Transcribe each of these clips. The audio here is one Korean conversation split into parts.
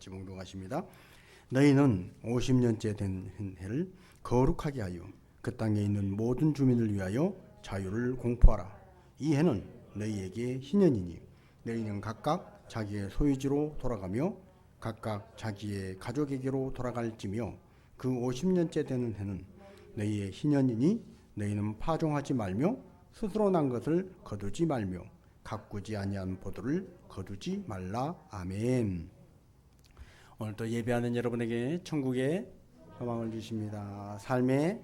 묵묵하십니다. 너희는 50년째 된 해를 거룩하게 하여 그 땅에 있는 모든 주민을 위하여 자유를 공포하라. 이 해는 너희에게 희년이니 너희는 각각 자기의 소유지로 돌아가며 각각 자기의 가족에게로 돌아갈지며 그 50년째 되는 해는 너희의 희년이니 너희는 파종하지 말며 스스로 난 것을 거두지 말며 가꾸지 아니한 포도를 거두지 말라. 아멘. 오늘도 예배하는 여러분에게 천국의 소망을 주십니다. 삶의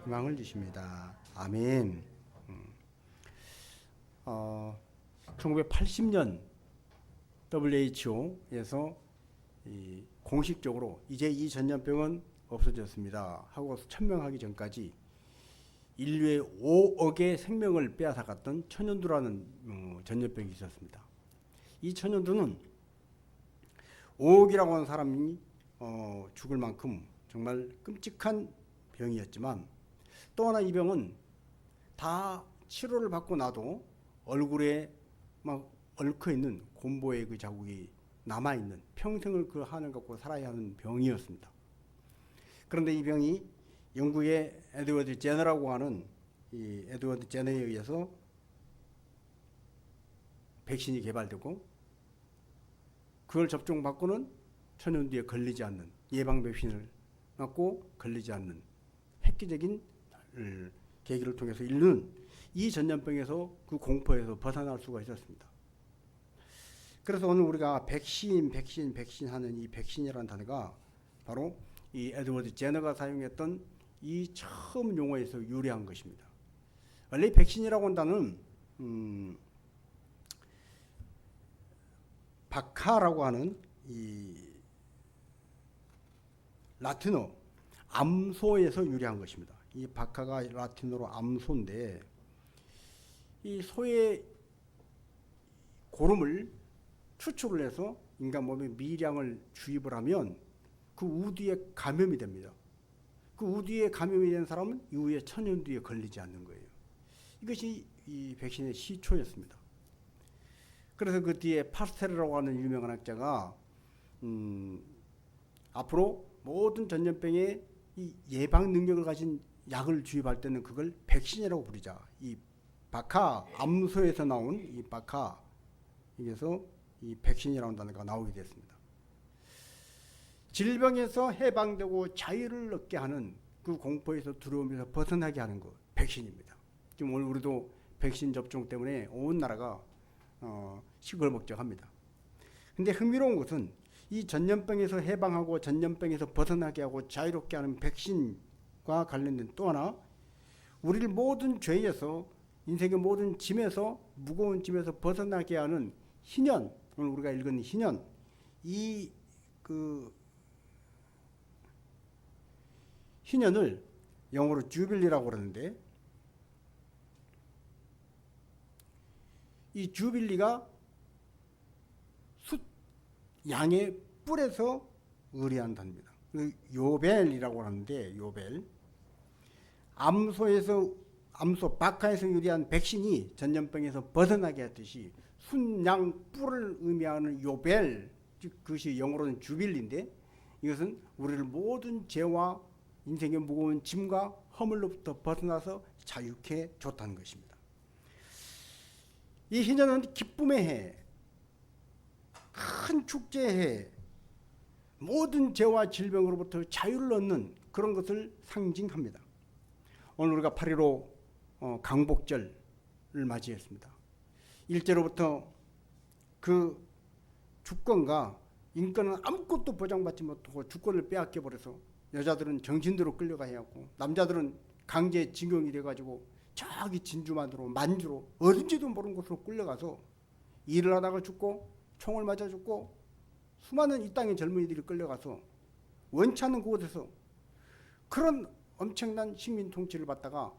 희망을 주십니다. 아멘. 1980년 WHO에서 공식적으로 이제 이 전염병은 없어졌습니다 하고 천명하기 전까지 인류의 5억의 생명을 빼앗아갔던 천연두라는 전염병이 있었습니다. 이 천연두는 5억이라고 하는 사람이 죽을 만큼 정말 끔찍한 병이었지만, 또 하나 이 병은 다 치료를 받고 나도 얼굴에 막 얽혀있는 곰보의 그 자국이 남아있는, 평생을 그 한을 갖고 살아야 하는 병이었습니다. 그런데 이 병이 영국의 에드워드 제너라고 하는 이 에드워드 제너에 의해서 백신이 개발되고, 그걸 접종받고는 천연두에 걸리지 않는, 예방 백신을 맞고 걸리지 않는 획기적인 계기를 통해서 인류는 이 전염병에서, 그 공포에서 벗어날 수가 있었습니다. 그래서 오늘 우리가 백신 하는 이 백신이라는 단어가 바로 이 에드워드 제너가 사용했던 이 처음 용어에서 유래한 것입니다. 원래 백신이라고 한다는 바카라고 하는 이 라틴어 암소에서 유래한 것입니다. 이 바카가 라틴어로 암소인데, 이 소의 고름을 추출을 해서 인간 몸에 미량을 주입을 하면 그 우두에 감염이 됩니다. 그 우두에 감염이 된 사람은 이후에 천연두에 걸리지 않는 거예요. 이것이 이 백신의 시초였습니다. 그래서 그 뒤에 파스텔이라고 하는 유명한 학자가 앞으로 모든 전염병의 이 예방 능력을 가진 약을 주입할 때는 그걸 백신이라고 부르자. 이 바카, 암소에서 나온 이 바카, 여기서 이 백신이라는 단어가 나오게 됐습니다. 질병에서 해방되고 자유를 얻게 하는, 그 공포에서 두려움에서 벗어나게 하는 것, 백신입니다. 지금 오늘 우리도 백신 접종 때문에 온 나라가 시끌벅적합니다. 근데 흥미로운 것은 이 전염병에서 해방하고 전염병에서 벗어나게 하고 자유롭게 하는 백신과 관련된 또 하나, 우리를 모든 죄에서, 인생의 모든 짐에서, 무거운 짐에서 벗어나게 하는 희년, 오늘 우리가 읽은 희년, 이 희년을 영어로 주빌리라고 그러는데, 이 주빌리가 숫 양의 뿔에서 의뢰한 단어입니다. 요벨이라고 하는데, 요벨, 암소 바카에서 유래한 백신이 전염병에서 벗어나게 했듯이 순양 뿔을 의미하는 요벨, 즉 그것이 영어로는 주빌리인데, 이것은 우리를 모든 죄와 인생의 무거운 짐과 허물로부터 벗어나서 자유케 줬다는 것입니다. 이 희년은 기쁨의 해, 큰 축제의 해, 모든 죄와 질병으로부터 자유를 얻는 그런 것을 상징합니다. 오늘 우리가 8.15 강복절을 맞이했습니다. 일제로부터 그 주권과 인권은 아무것도 보장받지 못하고 주권을 빼앗겨 버려서 여자들은 정신대로 끌려가야 하고, 남자들은 강제 징용이 돼가지고 저기 진주만으로, 만주로, 어딘지도 모르는 곳으로 끌려가서 일을 하다가 죽고, 총을 맞아 죽고, 수많은 이 땅의 젊은이들이 끌려가서 원치 않는 그곳에서 그런 엄청난 식민 통치를 받다가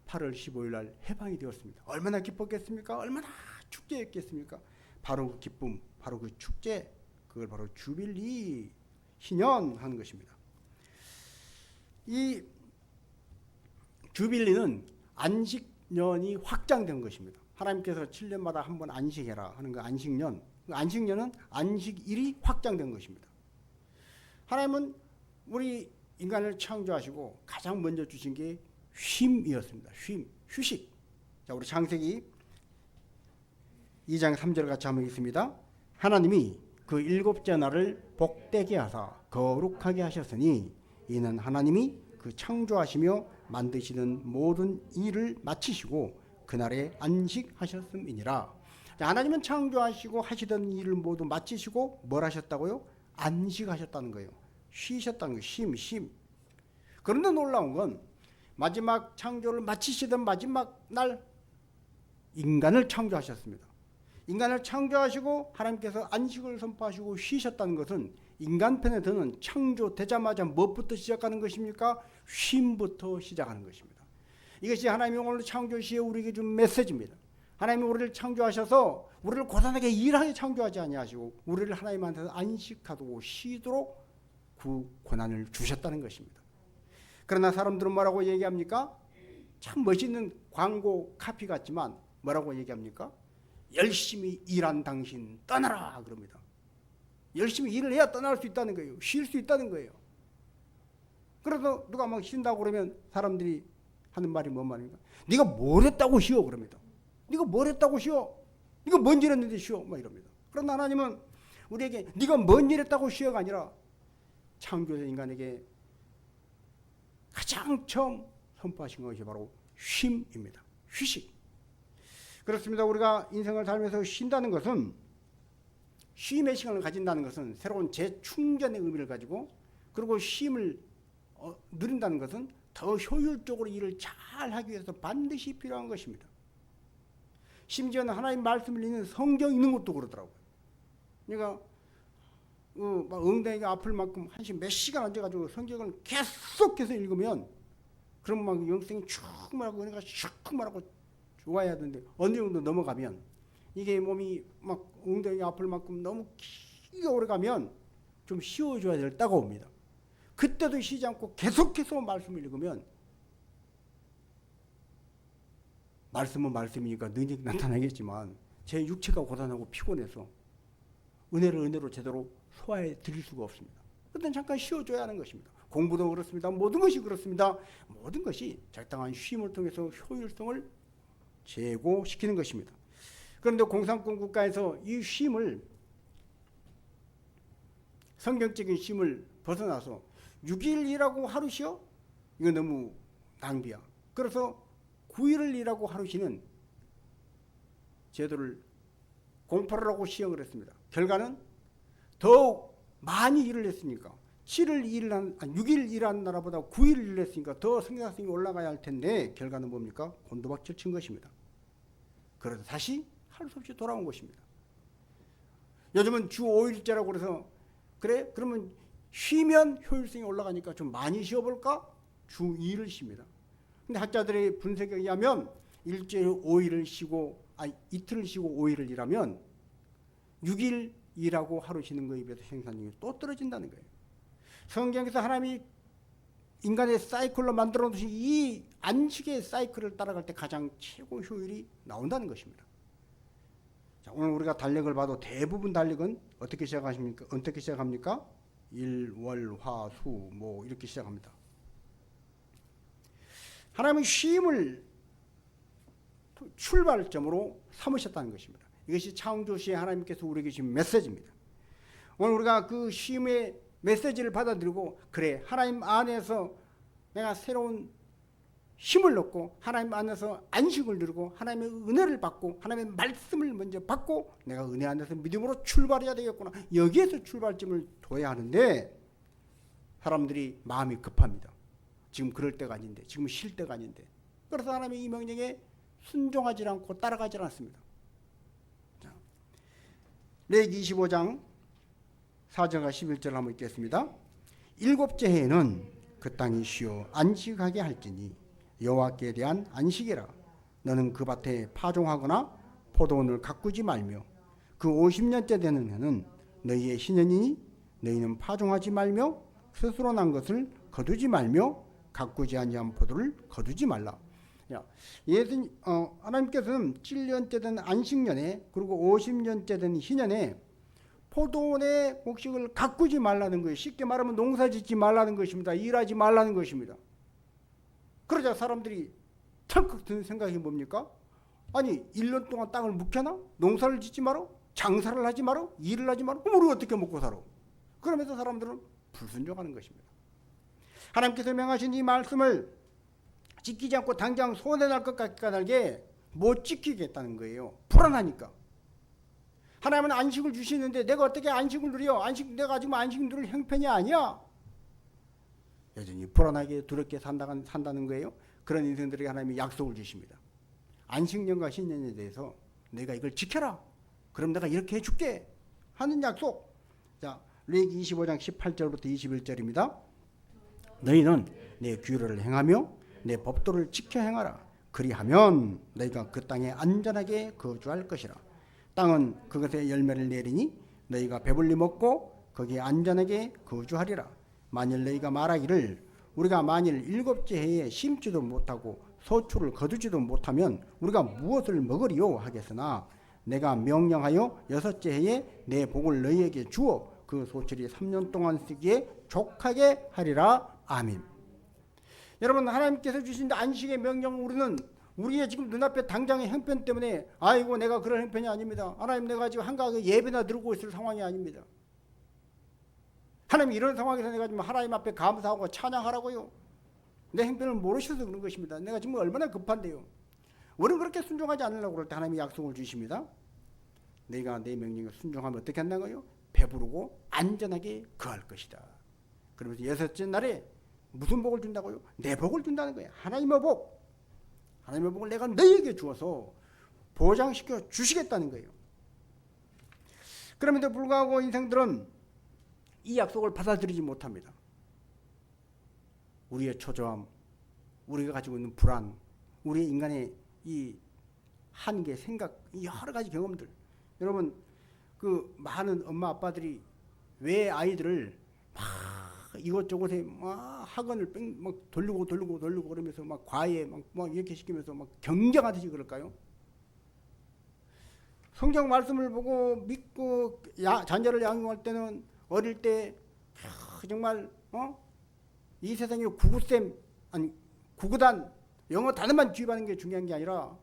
8월 15일 날 해방이 되었습니다. 얼마나 기뻤겠습니까? 얼마나 축제였겠습니까? 바로 그 기쁨, 바로 그 축제, 그걸 바로 주빌리, 희년 하는 것입니다. 이 주빌리는 안식년이 확장된 것입니다. 하나님께서 7년마다 한 번 안식해라 하는 그 안식년, 그 안식년은 안식일이 확장된 것입니다. 하나님은 우리 인간을 창조하시고 가장 먼저 주신 게 쉼이었습니다. 쉼, 휴식. 자, 우리 창세기 2장 3절 같이 한번 읽습니다. 하나님이 그 일곱째 날을 복되게 하사 거룩하게 하셨으니 이는 하나님이 그 창조하시며 만드시는 모든 일을 마치시고 그날에 안식하셨음이니라. 하나님은 창조하시고 하시던 일을 모두 마치시고 뭘 하셨다고요? 안식하셨다는 거예요. 쉬셨다는 거예요. 쉼. 그런데 놀라운 건 마지막 창조를 마치시던 마지막 날 인간을 창조하셨습니다. 인간을 창조하시고 하나님께서 안식을 선포하시고 쉬셨다는 것은 인간편에서는 창조되자마자 무엇부터 시작하는 것입니까? 쉼부터 시작하는 것입니다. 이것이 하나님이 오늘 창조 시에 우리에게 준 메시지입니다. 하나님이 우리를 창조하셔서 우리를 고단하게 일하게 창조하지 아니하시고 우리를 하나님한테서 안식하고 쉬도록 그 권한을 주셨다는 것입니다. 그러나 사람들은 뭐라고 얘기합니까? 참 멋있는 광고 카피 같지만 뭐라고 얘기합니까? 열심히 일한 당신 떠나라 그럽니다. 열심히 일을 해야 떠날 수 있다는 거예요. 쉴 수 있다는 거예요. 그래서 누가 막 쉰다고 그러면 사람들이 하는 말이 뭔 말입니까? 네가 뭘 했다고 쉬어 그럽니다. 네가 뭘 했다고 쉬어? 네가 뭔 일 했는데 쉬어? 막 이럽니다. 그러나 하나님은 우리에게 네가 뭔 일 했다고 쉬어가 아니라 창조된 인간에게 가장 처음 선포하신 것이 바로 쉼입니다. 휴식. 그렇습니다. 우리가 인생을 살면서 쉰다는 것은 쉼의 시간을 가진다는 것은 새로운 재충전의 의미를 가지고 그리고 쉼을 누린다는 것은 더 효율적으로 일을 잘 하기 위해서 반드시 필요한 것입니다. 심지어는 하나님 말씀을 읽는 성경 읽는 것도 그러더라고요. 그러니까 막 엉덩이가 아플 만큼 한시 몇 시간 앉아가지고 성경을 계속해서 읽으면 그럼 막 영성이 쭉 말하고 은혜가 쭉 말하고 좋아야 되는데 어느 정도 넘어가면 이게 몸이 막 엉덩이 아플 만큼 너무 길게 오래 가면 좀 쉬어줘야 될 때가 옵니다. 그때도 쉬지 않고 계속해서 말씀을 읽으면 말씀은 말씀이니까 능력이 나타나겠지만 제 육체가 고단하고 피곤해서 은혜로 제대로 소화해 드릴 수가 없습니다. 그때는 잠깐 쉬어줘야 하는 것입니다. 공부도 그렇습니다. 모든 것이 그렇습니다. 모든 것이 적당한 쉼을 통해서 효율성을 제고시키는 것입니다. 그런데 공산권 국가에서 이 쉼을 성경적인 쉼을 벗어나서 6일 일하고 하루 쉬어? 이거 너무 낭비야. 그래서 9일을 일하고 하루 쉬는 제도를 공포를 하고 시행을 했습니다. 결과는 더욱 많이 일을 했으니까 6일 일한 나라보다 9일 일을 했으니까 더 생산성이 올라가야 할 텐데 결과는 뭡니까? 곤두박질 친 것입니다. 그래서 다시 할 수 없이 돌아온 것입니다. 요즘은 주 5일제라고 그래서 그래? 그러면 쉬면 효율성이 올라가니까 좀 많이 쉬어볼까? 주 2일을 쉽니다. 근데 학자들의 분석에 의하면 일주일에 5일을 쉬고 이틀을 쉬고 5일을 일하면 6일 일하고 하루 쉬는 거에 비해서 생산력이 또 떨어진다는 거예요. 성경에서 하나님이 인간의 사이클로 만들어 놓으신 이 안식의 사이클을 따라갈 때 가장 최고 효율이 나온다는 것입니다. 자, 오늘 우리가 달력을 봐도 대부분 달력은 어떻게 시작합니까? 일, 월, 화, 수 뭐 이렇게 시작합니다. 하나님은 쉼을 출발점으로 삼으셨다는 것입니다. 이것이 창조 시에 하나님께서 우리에게 주신 메시지입니다. 오늘 우리가 그 쉼의 메시지를 받아들이고 그래 하나님 안에서 내가 새로운 힘을 얻고 하나님 안에서 안식을 누리고 하나님의 은혜를 받고 하나님의 말씀을 먼저 받고 내가 은혜 안에서 믿음으로 출발해야 되겠구나. 여기에서 출발점을 둬야 하는데 사람들이 마음이 급합니다. 지금 그럴 때가 아닌데 지금 쉴 때가 아닌데 그래서 하나님의 이 명령에 순종하지 않고 따라가지 않습니다. 레위기 25장 4절과 11절 한번 읽겠습니다. 일곱째 해에는 그 땅이 쉬어 안식하게 할지니 여호와께 대한 안식이라. 너는 그 밭에 파종하거나 포도원을 가꾸지 말며 그 50년째 되는 해는 너희의 신년이니 너희는 파종하지 말며 스스로 난 것을 거두지 말며 가꾸지 아니한 포도를 거두지 말라. 하나님께서는 7년째 된 안식년에 그리고 50년째 된 희년에 포도원의 곡식을 가꾸지 말라는 거예요. 쉽게 말하면 농사 짓지 말라는 것입니다. 일하지 말라는 것입니다. 그러자 사람들이 털컥 드는 생각이 뭡니까? 아니 1년 동안 땅을 묵혀놔? 농사를 짓지 마라? 장사를 하지 마라? 일을 하지 마라? 그럼 우리 어떻게 먹고 살아? 그러면서 사람들은 불순종하는 것입니다. 하나님께서 명하신 이 말씀을 지키지 않고 당장 손해날 것 같게 못 지키겠다는 거예요. 불안하니까. 하나님은 안식을 주시는데 내가 어떻게 안식을 누려? 내가 지금 안식을 누릴 형편이 아니야. 여전히 불안하게 두렵게 산다는 거예요. 그런 인생들에게 하나님이 약속을 주십니다. 안식년과 신년에 대해서 내가 이걸 지켜라. 그럼 내가 이렇게 해줄게 하는 약속. 자, 레위기 25장 18절부터 21절입니다. 너희는 내 규례를 행하며 내 법도를 지켜 행하라. 그리하면 너희가 그 땅에 안전하게 거주할 것이라. 땅은 그것의 열매를 내리니 너희가 배불리 먹고 거기에 안전하게 거주하리라. 만일 너희가 말하기를 우리가 만일 7째 해에 심지도 못하고 소출을 거두지도 못하면 우리가 무엇을 먹으리요 하겠으나 내가 명령하여 6째 해에 내 복을 너희에게 주어 그 소출이 3년 동안 쓰기에 족하게 하리라. 아멘. 여러분, 하나님께서 주신 안식의 명령, 우리는 우리의 지금 눈앞에 당장의 형편 때문에 아이고 내가 그런 형편이 아닙니다. 하나님, 내가 지금 한가하게 예배나 드리고 있을 상황이 아닙니다. 하나님, 이런 상황에서 내가 지금 하나님 앞에 감사하고 찬양하라고요. 내 형편을 모르셔서 그런 것입니다. 내가 지금 얼마나 급한데요. 우리는 그렇게 순종하지 않으려고 그럴 때 하나님이 약속을 주십니다. 내가 내 명령에 순종하면 어떻게 한다고요? 배부르고 안전하게 거할 것이다. 그러면서 6째 날에 무슨 복을 준다고요? 내 복을 준다는 거예요. 하나님의 복. 하나님의 복을 내가 너희에게 주어서 보장시켜 주시겠다는 거예요. 그럼에도 불구하고 인생들은 이 약속을 받아들이지 못합니다. 우리의 초조함, 우리가 가지고 있는 불안, 우리의 인간의 이 한계, 생각, 이 여러 가지 경험들. 여러분, 그 많은 엄마 아빠들이 왜 아이들을 막 이것저것에 막 학원을 막 돌리고 그러면서 막 과외 막 이렇게 시키면서 막 경쟁하듯이 그럴까요? 성경 말씀을 보고 믿고 자녀를 양육할 때는 어릴 때 정말 이 세상에 구구쌤 아니 구구단 영어 단어만 주입하는 게 중요한 게 아니라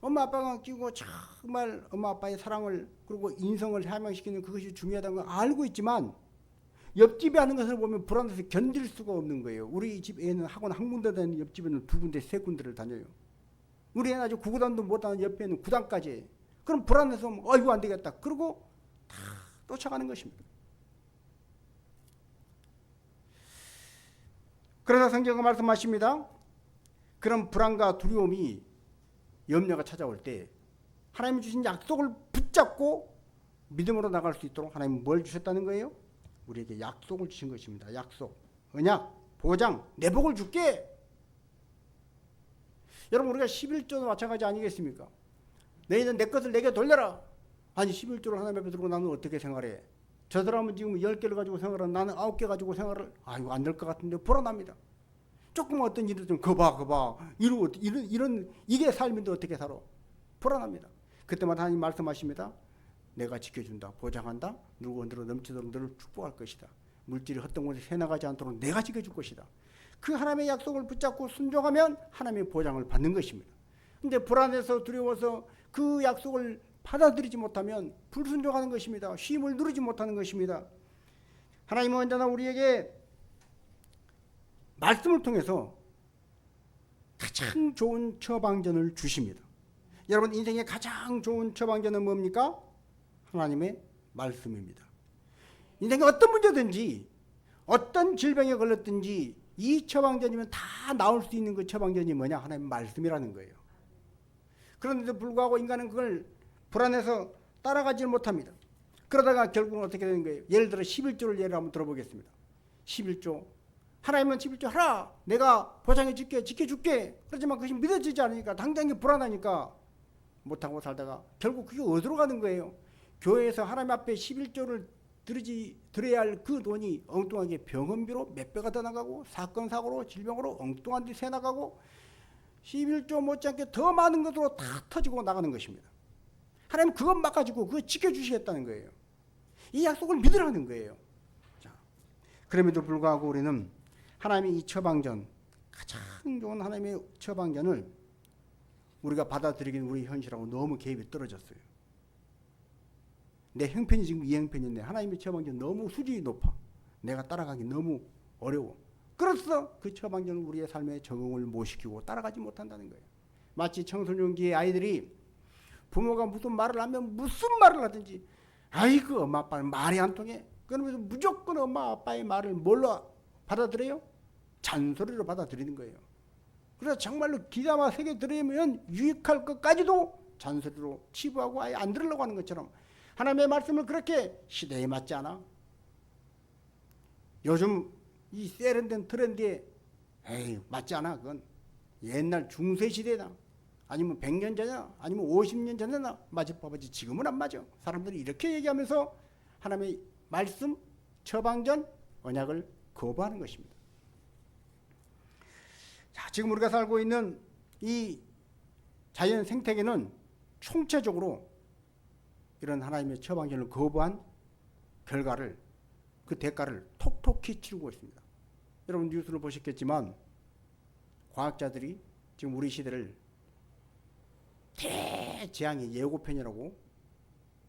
엄마 아빠가 끼고 정말 엄마 아빠의 사랑을 그리고 인성을 향상시키는 그것이 중요하다는 걸 알고 있지만 옆집에 하는 것을 보면 불안해서 견딜 수가 없는 거예요. 우리 집 애는 학원 한 군데 다니는 옆집에는 2군데 3군데를 다녀요. 우리 애는 아주 구구단도 못하는 옆에는 9단까지 해요. 그럼 불안해서 아이고 안 되겠다. 그러고 다 쫓아가는 것입니다. 그러나 성경은 말씀하십니다. 그런 불안과 두려움이 염려가 찾아올 때 하나님이 주신 약속을 붙잡고 믿음으로 나갈 수 있도록 하나님은 뭘 주셨다는 거예요? 우리에게 약속을 주신 것입니다. 약속, 언약, 보장, 내 복을 줄게. 여러분, 우리가 11조도 마찬가지 아니겠습니까? 너희는 내 것을 내게 돌려라. 아니 11조를 하나님 앞에 들고 나는 어떻게 생활해? 저 사람은 지금 10개를 가지고 생활하는 나는 9개 가지고 생활을 이거 안 될 것 같은데 불안합니다. 조금 어떤 일을 좀 거봐 이런 이게 삶인데 어떻게 살아? 불안합니다. 그때마다 하나님 말씀하십니다. 내가 지켜준다, 보장한다, 누구 넘치도록 너를 축복할 것이다. 물질이 헛된 곳에 새나가지 않도록 내가 지켜줄 것이다. 그 하나님의 약속을 붙잡고 순종하면 하나님의 보장을 받는 것입니다. 근데 불안해서 두려워서 그 약속을 받아들이지 못하면 불순종하는 것입니다. 쉼을 누리지 못하는 것입니다. 하나님은 언제나 우리에게 말씀을 통해서 가장 좋은 처방전을 주십니다. 여러분, 인생의 가장 좋은 처방전은 뭡니까? 하나님의 말씀입니다. 인생에 어떤 문제든지 어떤 질병에 걸렸든지 이 처방전이면 다 나올 수 있는 그 처방전이 뭐냐? 하나님의 말씀이라는 거예요. 그런데도 불구하고 인간은 그걸 불안해서 따라가지 못합니다. 그러다가 결국은 어떻게 되는 거예요? 예를 들어 11조를 예를 한번 들어보겠습니다. 11조. 하나님은 11조 하라. 내가 보장해 줄게, 지켜줄게. 그렇지만 그것이 믿어지지 않으니까 당장에 불안하니까 못하고 살다가 결국 그게 어디로 가는 거예요? 교회에서 하나님 앞에 11조를 들어야 할 그 돈이 엉뚱하게 병원비로 몇 배가 더 나가고 사건 사고로 질병으로 엉뚱한 데 새 나가고 11조 못지않게 더 많은 것으로 다 터지고 나가는 것입니다. 하나님 그것만 가지고 그거 지켜주시겠다는 거예요. 이 약속을 믿으라는 거예요. 자, 그럼에도 불구하고 우리는 하나님의 이 처방전, 가장 좋은 하나님의 처방전을 우리가 받아들이기는 우리 현실하고 너무 개입이 떨어졌어요. 내 형편이 지금 이 형편인데 하나님의 처방전 너무 수준이 높아. 내가 따라가기 너무 어려워. 그래서 그 처방전을 우리의 삶에 적응을 못 시키고 따라가지 못한다는 거예요. 마치 청소년기의 아이들이 부모가 무슨 말을 하면 무슨 말을 하든지 아이고 엄마 아빠는 말이 안 통해. 그러면서 무조건 엄마 아빠의 말을 뭘로 받아들여요? 잔소리로 받아들이는 거예요. 그래서 정말로 귀담아 새겨 들으면 유익할 것까지도 잔소리로 치부하고 아예 안 들으려고 하는 것처럼 하나님의 말씀을 그렇게 시대에 맞지 않아? 요즘 이 세련된 트렌드에 에이 맞지 않아. 그건 옛날 중세시대다. 아니면 100년 전이나 아니면 50년 전이나 맞을 법이지 지금은 안 맞아. 사람들이 이렇게 얘기하면서 하나님의 말씀, 처방전, 언약을 거부하는 것입니다. 자, 지금 우리가 살고 있는 이 자연 생태계는 총체적으로 이런 하나님의 처방전을 거부한 결과를 그 대가를 톡톡히 치르고 있습니다. 여러분 뉴스를 보셨겠지만 과학자들이 지금 우리 시대를 대재앙의 예고편이라고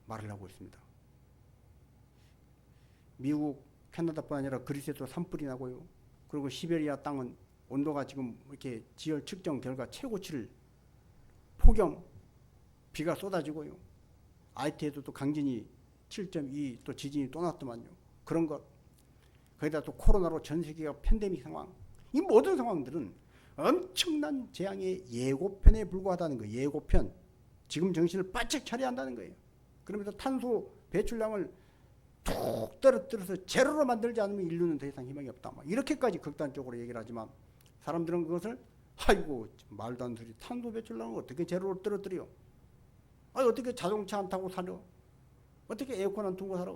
말을 하고 있습니다. 미국, 캐나다뿐 아니라 그리스에도 산불이 나고요. 그리고 시베리아 땅은 온도가 지금 이렇게 지열 측정 결과 최고치를 폭염, 비가 쏟아지고요. IT에도 또 강진이 7.2 또 지진이 또 났더만요. 그런 것. 거기다 또 코로나로 전 세계가 팬데믹 상황. 이 모든 상황들은 엄청난 재앙의 예고편에 불과하다는 거예요. 예고편. 지금 정신을 바짝 차려야 한다는 거예요. 그러면서 탄소 배출량을 툭 떨어뜨려서 제로로 만들지 않으면 인류는 더 이상 희망이 없다. 이렇게까지 극단적으로 얘기를 하지만 사람들은 그것을 아이고 말도 안 되는 소리. 탄소 배출량을 어떻게 제로로 떨어뜨려? 어떻게 자동차 안 타고 살아? 어떻게 에어컨 안 틀고 살아?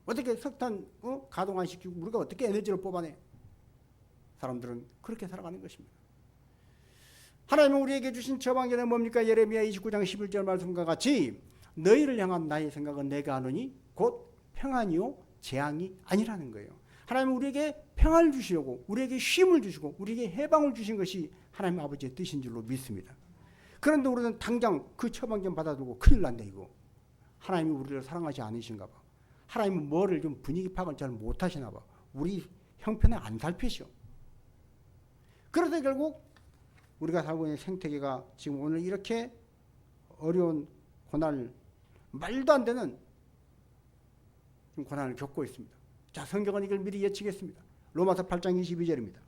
어떻게 석탄 가동 안 시키고 우리가 어떻게 에너지를 뽑아내? 사람들은 그렇게 살아가는 것입니다. 하나님은 우리에게 주신 처방전은 뭡니까? 예레미야 29장 11절 말씀과 같이 너희를 향한 나의 생각은 내가 아노니 곧 평안이요 재앙이 아니라는 거예요. 하나님은 우리에게 평안을 주시려고 우리에게 쉼을 주시고 우리에게 해방을 주신 것이 하나님 아버지의 뜻인 줄로 믿습니다. 그런데 우리는 당장 그 처방전 받아두고 큰일 났네 이거. 하나님이 우리를 사랑하지 않으신가 봐. 하나님은 뭐를 좀 분위기 파악을 잘 못하시나 봐. 우리 형편에 안 살피셔. 그래서 결국 우리가 살고 있는 생태계가 지금 오늘 이렇게 어려운 고난을 말도 안 되는 고난을 겪고 있습니다. 자, 성경은 이걸 미리 예측했습니다. 로마서 8장 22절입니다.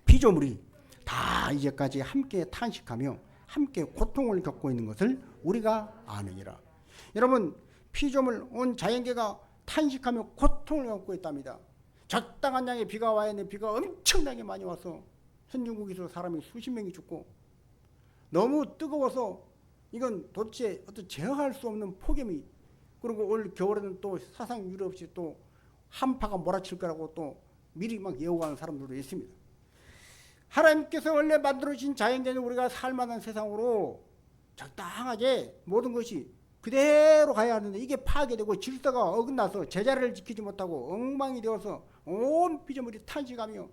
피조물이 다 이제까지 함께 탄식하며 함께 고통을 겪고 있는 것을 우리가 아느니라. 여러분 피조물 온 자연계가 탄식하며 고통을 겪고 있답니다. 적당한 양의 비가 와야 하는데 비가 엄청나게 많이 와서 선진국에서 사람이 수십 명이 죽고 너무 뜨거워서 이건 도대체 어떤 제어할 수 없는 폭염이 그리고 올 겨울에는 또 사상 유례 없이 또 한파가 몰아칠 거라고 또 미리 막 예고하는 사람들도 있습니다. 하나님께서 원래 만들어주신 자연계는 우리가 살만한 세상으로 적당하게 모든 것이 그대로 가야 하는데 이게 파괴되고 질서가 어긋나서 제자리를 지키지 못하고 엉망이 되어서 온 피조물이 탄식하며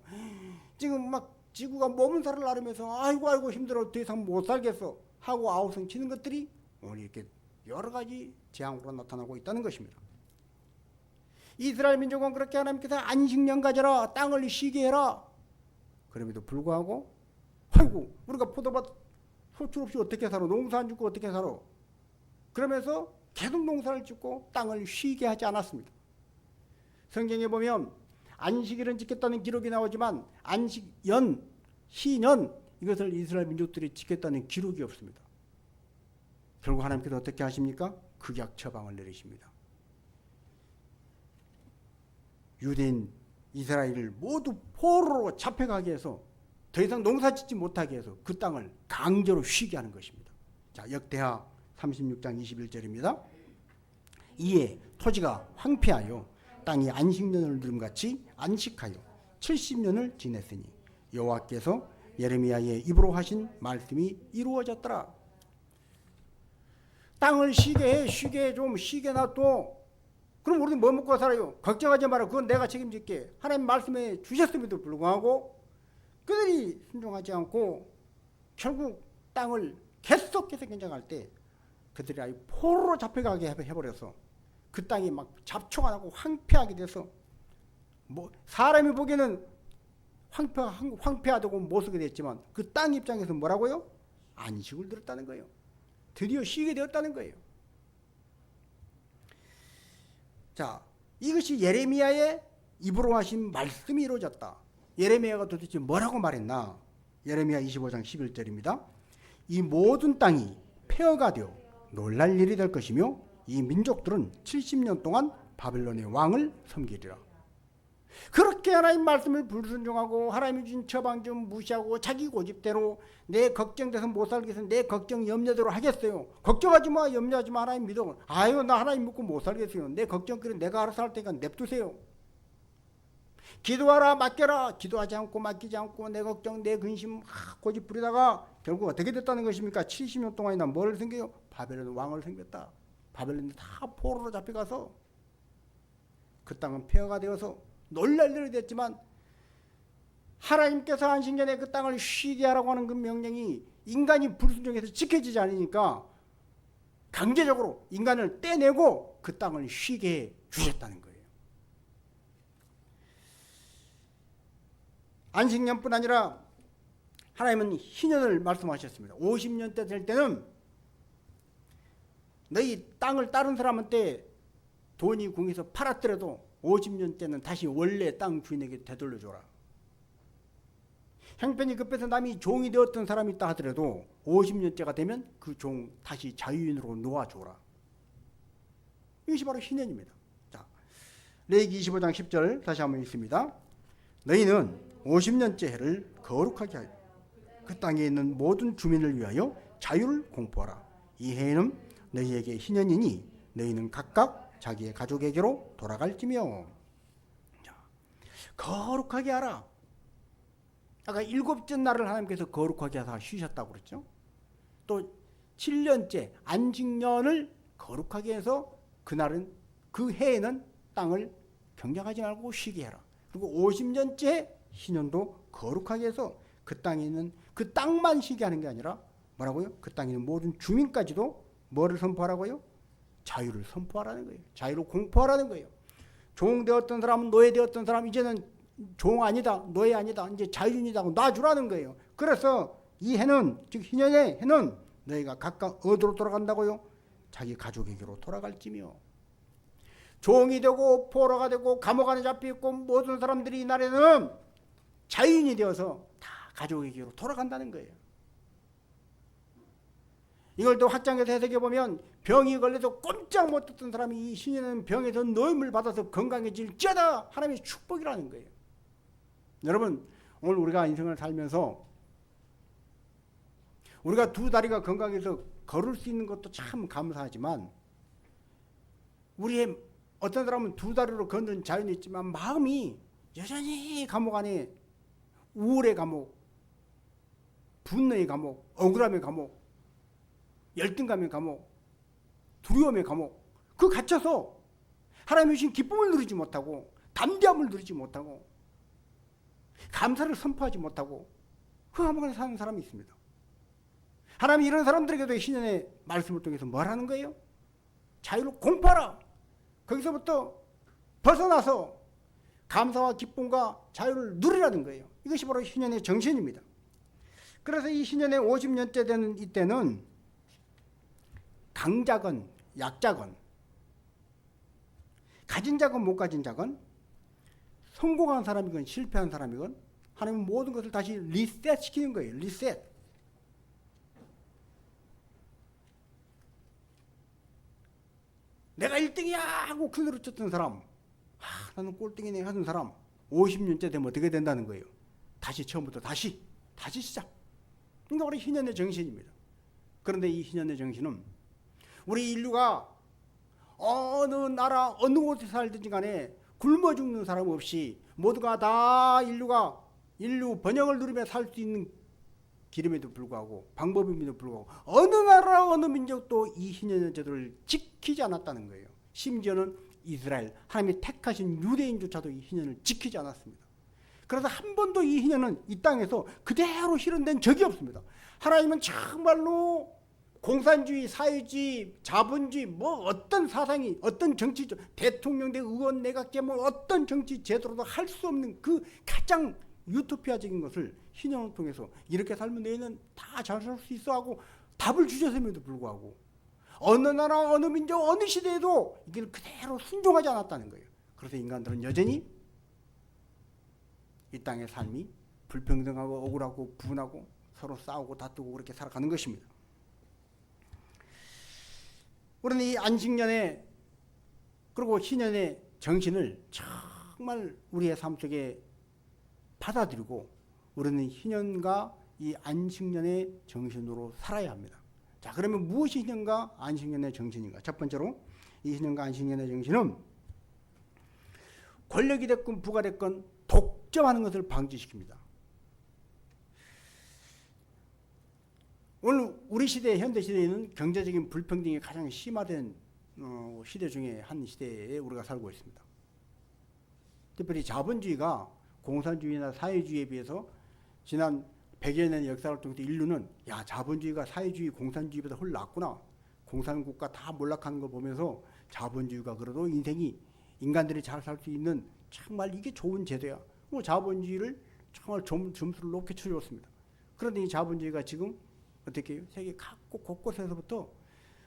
지금 막 지구가 몸살을 나르면서 아이고 힘들어 더 이상 못 살겠어 하고 아우성 치는 것들이 오늘 이렇게 여러 가지 재앙으로 나타나고 있다는 것입니다. 이스라엘 민족은 그렇게 하나님께서 안식년 가져라 땅을 쉬게 해라 그럼에도 불구하고 아이고 우리가 포도밭 소출 없이 어떻게 살아 농사 안 짓고 어떻게 살아 그러면서 계속 농사를 짓고 땅을 쉬게 하지 않았습니다. 성경에 보면 안식일은 지켰다는 기록이 나오지만 안식연, 희년 이것을 이스라엘 민족들이 지켰다는 기록이 없습니다. 결국 하나님께서 어떻게 하십니까? 극약 처방을 내리십니다. 유대인 이스라엘을 모두 포로로 잡혀가게 해서 더 이상 농사 짓지 못하게 해서 그 땅을 강제로 쉬게 하는 것입니다. 자, 역대하 36장 21절입니다. 이에 토지가 황폐하여 땅이 안식년을 누름같이 안식하여 70년을 지냈으니 여호와께서 예레미야의 입으로 하신 말씀이 이루어졌더라. 땅을 쉬게 해. 좀 쉬게 놔둬. 그럼 우리는 뭐 먹고 살아요? 걱정하지 마라. 그건 내가 책임질게. 하나님 말씀해 주셨음에도 불구하고 그들이 순종하지 않고 결국 땅을 계속해서 경쟁할 때 그들이 아주 포로로 잡혀가게 해버려서 그 땅이 막 잡초가 나고 황폐하게 돼서 뭐 사람이 보기에는 황폐하다고 못 쓰게 됐지만 그 땅 입장에서 뭐라고요? 안식을 들었다는 거예요. 드디어 쉬게 되었다는 거예요. 자, 이것이 예레미야의 입으로 하신 말씀이 이루어졌다. 예레미야가 도대체 뭐라고 말했나? 예레미야 25장 11절입니다. 이 모든 땅이 폐허가 되어 놀랄 일이 될 것이며 이 민족들은 70년 동안 바벨론의 왕을 섬기리라. 그렇게 하나님 말씀을 불순종하고 하나님이 주신 처방 좀 무시하고 자기 고집대로 내 걱정돼서 못 살게 해서 내 걱정 염려대로 하겠어요. 걱정하지 마, 염려하지 마, 하나님 믿어. 아유, 나 하나님 믿고 못 살겠어요. 내 걱정거리 내가 알아서 할 테니까 냅두세요. 기도하라, 맡겨라. 기도하지 않고 맡기지 않고 내 걱정 내 근심 고집 부리다가 결국 어떻게 됐다는 것입니까? 70년 동안이나 뭘 생겨요? 바벨론 왕을 생겼다. 바벨론이 다 포로로 잡혀가서 그 땅은 폐허가 되어서 놀랄 일이 됐지만 하나님께서 안식년에 그 땅을 쉬게 하라고 하는 그 명령이 인간이 불순종해서 지켜지지 않으니까 강제적으로 인간을 떼내고 그 땅을 쉬게 해 주셨다는 거예요. 안식년뿐 아니라 하나님은 희년을 말씀하셨습니다. 50년대 될 때는 너희 땅을 다른 사람한테 돈이 궁해서 팔았더라도 50년째는 다시 원래 땅 주인에게 되돌려줘라. 형편이 급해서 남이 종이 되었던 사람이 있다 하더라도 50년째가 되면 그 종 다시 자유인으로 놓아줘라. 이것이 바로 희년입니다. 자, 레위기 25장 10절 다시 한번 읽습니다. 너희는 50년째 해를 거룩하게 하여 그 땅에 있는 모든 주민을 위하여 자유를 공포하라. 이 해에는 너희에게 희년이니 너희는 각각 자기의 가족에게로 돌아갈지며. 자, 거룩하게 하라. 아까 7째 날을 하나님께서 거룩하게 하사 쉬셨다고 그랬죠. 또 7년째 안식년을 거룩하게 해서 그날은 그 해에는 땅을 경작하지 말고 쉬게 해라. 그리고 50년째 희년도 거룩하게 해서 그 땅에 있는 그 땅만 쉬게 하는 게 아니라 뭐라고요? 그 땅에 있는 모든 주민까지도 뭐를 선포하라고요? 자유를 선포하라는 거예요. 자유를 공포하라는 거예요. 종 되었던 사람은 노예 되었던 사람 이제는 종 아니다, 노예 아니다, 이제 자유인이다 놔주라는 거예요. 그래서 이 해는 즉 희년의 해는 너희가 각각 어디로 돌아간다고요? 자기 가족에게로 돌아갈지며. 종이 되고 포로가 되고 감옥 안에 잡혀있고 모든 사람들이 이 날에는 자유인이 되어서 다 가족에게로 돌아간다는 거예요. 이걸 또 확장해서 해석해 보면 병이 걸려서 꼼짝 못했던 사람이 이 신년은 병에서 노임을 받아서 건강해질지어다 하나님의 축복이라는 거예요. 여러분, 오늘 우리가 인생을 살면서 우리가 두 다리가 건강해서 걸을 수 있는 것도 참 감사하지만 우리의 어떤 사람은 두 다리로 걷는 자연이 있지만 마음이 여전히 감옥 안에 우울의 감옥, 분노의 감옥, 억울함의 감옥, 열등감의 감옥, 두려움의 감옥, 그 갇혀서 하나님의 주신 기쁨을 누리지 못하고 담대함을 누리지 못하고 감사를 선포하지 못하고 그 감옥 안에 사는 사람이 있습니다. 하나님이 이런 사람들에게도 신년의 말씀을 통해서 뭘 하는 거예요? 자유를 공포하라. 거기서부터 벗어나서 감사와 기쁨과 자유를 누리라는 거예요. 이것이 바로 신년의 정신입니다. 그래서 이 신년의 50년째 되는 이때는 강자건 약자건 가진 자건 못 가진 자건 성공한 사람이건 실패한 사람이건 하나님은 모든 것을 다시 리셋 시키는 거예요. 리셋. 내가 1등이야 하고 큰소리 쳤던 사람, 나는 꼴등이네 하는 사람 50년째 되면 어떻게 된다는 거예요? 다시 처음부터 다시 시작. 그러니까 우리 희년의 정신입니다. 그런데 이 희년의 정신은 우리 인류가 어느 나라 어느 곳에 살든지 간에 굶어 죽는 사람 없이 모두가 다 인류 번영을 누리며 살 수 있는 기름에도 불구하고 방법임에도 불구하고 어느 나라 어느 민족도 이 희년의 제도를 지키지 않았다는 거예요. 심지어는 이스라엘 하나님이 택하신 유대인조차도 이 희년을 지키지 않았습니다. 그래서 한 번도 이 희년은 이 땅에서 그대로 실현된 적이 없습니다. 하나님은 정말로 공산주의, 사회주의, 자본주의 뭐 어떤 사상이 어떤 정치 대통령 대 의원 내각제 뭐 어떤 정치 제도로도 할 수 없는 그 가장 유토피아적인 것을 희년을 통해서 이렇게 살면 너희는 다 잘 살 수 있어 하고 답을 주셨음에도 불구하고 어느 나라 어느 민족 어느 시대에도 이걸 그대로 순종하지 않았다는 거예요. 그래서 인간들은 여전히 이 땅의 삶이 불평등하고 억울하고 분하고 서로 싸우고 다투고 그렇게 살아가는 것입니다. 우리는 이 안식년의 그리고 희년의 정신을 정말 우리의 삶 속에 받아들이고 우리는 희년과 이 안식년의 정신으로 살아야 합니다. 자, 그러면 무엇이 희년과 안식년의 정신인가? 첫 번째로 이 희년과 안식년의 정신은 권력이 됐건 부가 됐건 독점하는 것을 방지시킵니다. 오늘 우리 시대 현대 시대에는 경제적인 불평등이 가장 심화된 시대 중에 한 시대에 우리가 살고 있습니다. 특별히 자본주의가 공산주의나 사회주의에 비해서 지난 100여 년의 역사를 통해서 인류는 야 자본주의가 사회주의 공산주의보다 훨씬 낫구나. 공산국가 다 몰락하는 거 보면서 자본주의가 그래도 인생이 인간들이 잘 살 수 있는 정말 이게 좋은 제도야. 자본주의를 정말 점수를 높게 쳐줬습니다. 그런데 이 자본주의가 지금 어떻게 해요? 세계 각국 곳곳에서부터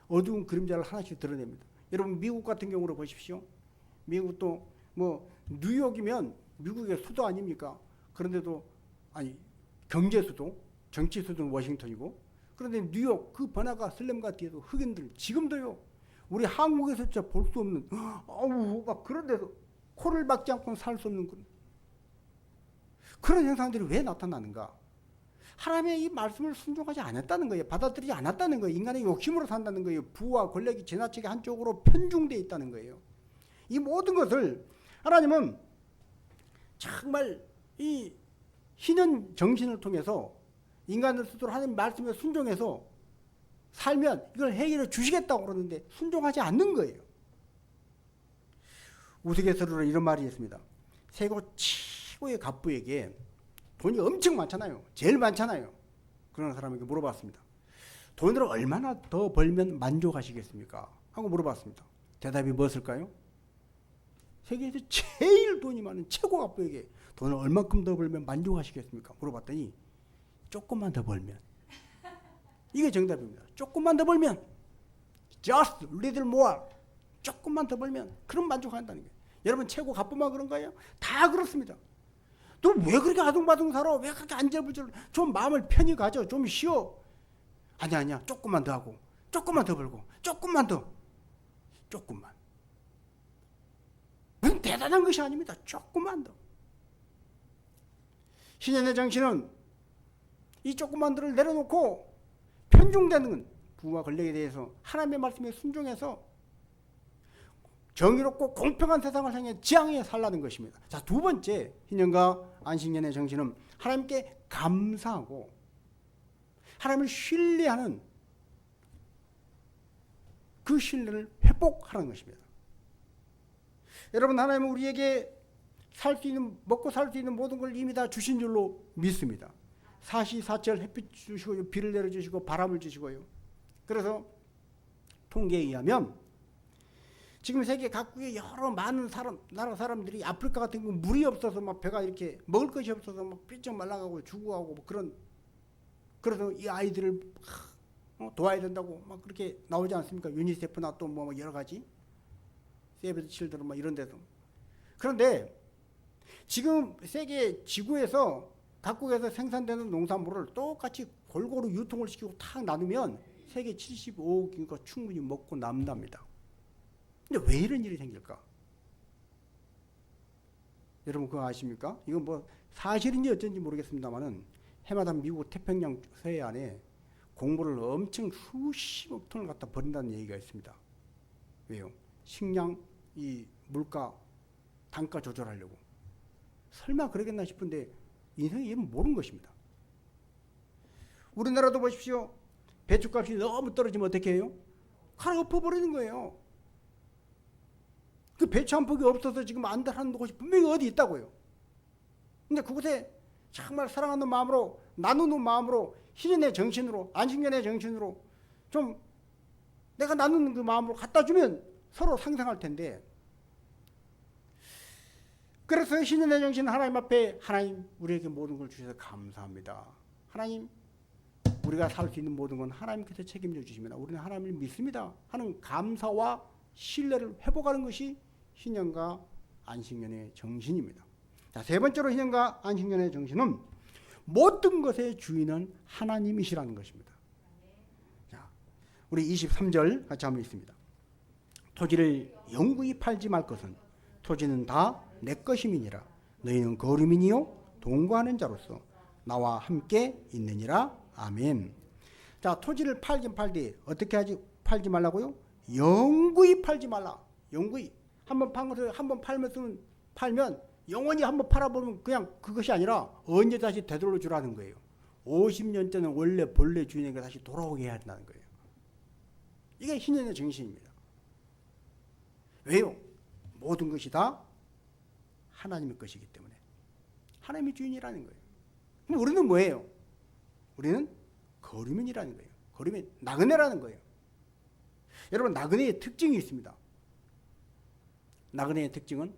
어두운 그림자를 하나씩 드러냅니다. 여러분 미국 같은 경우로 보십시오. 미국도 뭐 뉴욕이면 미국의 수도 아닙니까? 그런데도 아니 경제 수도, 정치 수도는 워싱턴이고 그런데 뉴욕 그 번화가 슬램가 뒤에도 흑인들 지금도요. 우리 한국에서 진짜 볼 수 없는 아우 막 그런 데서 코를 막지 않고 살 수 없는 그런 현상들이 왜 나타나는가? 하나님의 이 말씀을 순종하지 않았다는 거예요. 받아들이지 않았다는 거예요. 인간의 욕심으로 산다는 거예요. 부와 권력이 지나치게 한쪽으로 편중되어 있다는 거예요. 이 모든 것을 하나님은 정말 이 희년 정신을 통해서 인간을 스스로 하나님 말씀에 순종해서 살면 이걸 해결해 주시겠다고 그러는데 순종하지 않는 거예요. 우스갯소리로 이런 말이 있습니다. 세계 최고의 갑부에게 돈이 엄청 많잖아요. 제일 많잖아요. 그런 사람에게 물어봤습니다. 돈을 얼마나 더 벌면 만족하시겠습니까? 하고 물어봤습니다. 대답이 무엇일까요? 세계에서 제일 돈이 많은 최고 갑부에게 돈을 얼만큼 더 벌면 만족하시겠습니까? 물어봤더니 조금만 더 벌면. 이게 정답입니다. 조금만 더 벌면. Just little more. 조금만 더 벌면. 그럼 만족한다는 거예요. 여러분 최고 갑부만 그런가요? 다 그렇습니다. 너 왜 그렇게 아둥바둥 살아? 왜 그렇게 안절부절? 좀 마음을 편히 가져. 좀 쉬어. 아니야. 조금만 더 하고. 조금만 더 벌고. 조금만 더. 조금만. 무슨 대단한 것이 아닙니다. 조금만 더. 희년의 정신은 이 조금만들을 내려놓고 편중되는 부와 권력에 대해서 하나님의 말씀에 순종해서 정의롭고 공평한 세상을 향해 지향해 살라는 것입니다. 자, 두 번째 희년과 안식년의 정신은 하나님께 감사하고 하나님을 신뢰하는 그 신뢰를 회복하는 것입니다. 여러분 하나님은 우리에게 살 수 있는 먹고 살 수 있는 모든 걸 이미 다 주신 줄로 믿습니다. 사시사철 햇빛 주시고 비를 내려주시고 바람을 주시고요. 그래서 통계에 의하면 지금 세계 각국의 여러 많은 나라 사람들이 아프리카 같은 경우 물이 없어서 막 배가 이렇게 먹을 것이 없어서 막 삐쩍 말라가고 죽어가고 뭐 그래서 이 아이들을 도와야 된다고 막 그렇게 나오지 않습니까? 유니세프나 또 뭐 여러 가지 세이브 더 칠드런 뭐 이런 데서. 그런데 지금 세계 지구에서 각국에서 생산되는 농산물을 똑같이 골고루 유통을 시키고 탁 나누면 세계 75억인가 충분히 먹고 남답니다. 근데 왜 이런 일이 생길까? 여러분 그거 아십니까? 이건 뭐 사실인지 어쩐지 모르겠습니다만은 해마다 미국 태평양 서해안에 곡물을 엄청 수십억 톤을 갖다 버린다는 얘기가 있습니다. 왜요? 식량 이 물가 단가 조절하려고. 설마 그러겠나 싶은데 인생이 이건 모르는 것입니다. 우리나라도 보십시오. 배추값이 너무 떨어지면 어떻게 해요? 갈아엎어버리는 거예요. 그 배추 한 폭이 없어서 지금 안달하는 곳이 분명히 어디 있다고요. 근데 그곳에 정말 사랑하는 마음으로, 나누는 마음으로, 희년의 정신으로, 안식년의 정신으로 좀 내가 나누는 그 마음으로 갖다 주면 서로 상생할 텐데, 그래서 희년의 정신 하나님 앞에, 하나님 우리에게 모든 걸 주셔서 감사합니다. 하나님 우리가 살 수 있는 모든 건 하나님께서 책임져 주십니다. 우리는 하나님을 믿습니다 하는 감사와 신뢰를 회복하는 것이 희년과 안식년의 정신입니다. 자, 세 번째로 희년과 안식년의 정신은 모든 것의 주인은 하나님이시라는 것입니다. 자, 우리 23절 같이 한번 읽습니다. 토지를 영구히 팔지 말 것은 토지는 다 내 것임이니라. 너희는 거류민이요 동거하는 자로서 나와 함께 있느니라. 아멘. 자, 토지를 팔긴 팔되 어떻게 하지? 팔지 말라고요? 영구히 팔지 말라. 영구히. 한번 판 것을 한번 팔면 영원히 한번 팔아보면 그냥 그것이 아니라 언제 다시 되돌려 주라는 거예요. 50년째는 원래 본래 주인에게 다시 돌아오게 해야 한다는 거예요. 이게 희년의 정신입니다. 왜요? 모든 것이 다 하나님의 것이기 때문에. 하나님이 주인이라는 거예요. 그럼 우리는 뭐예요? 우리는 거류민이라는 거예요. 거류민, 나그네라는 거예요. 여러분, 나그네의 특징이 있습니다. 나그네의 특징은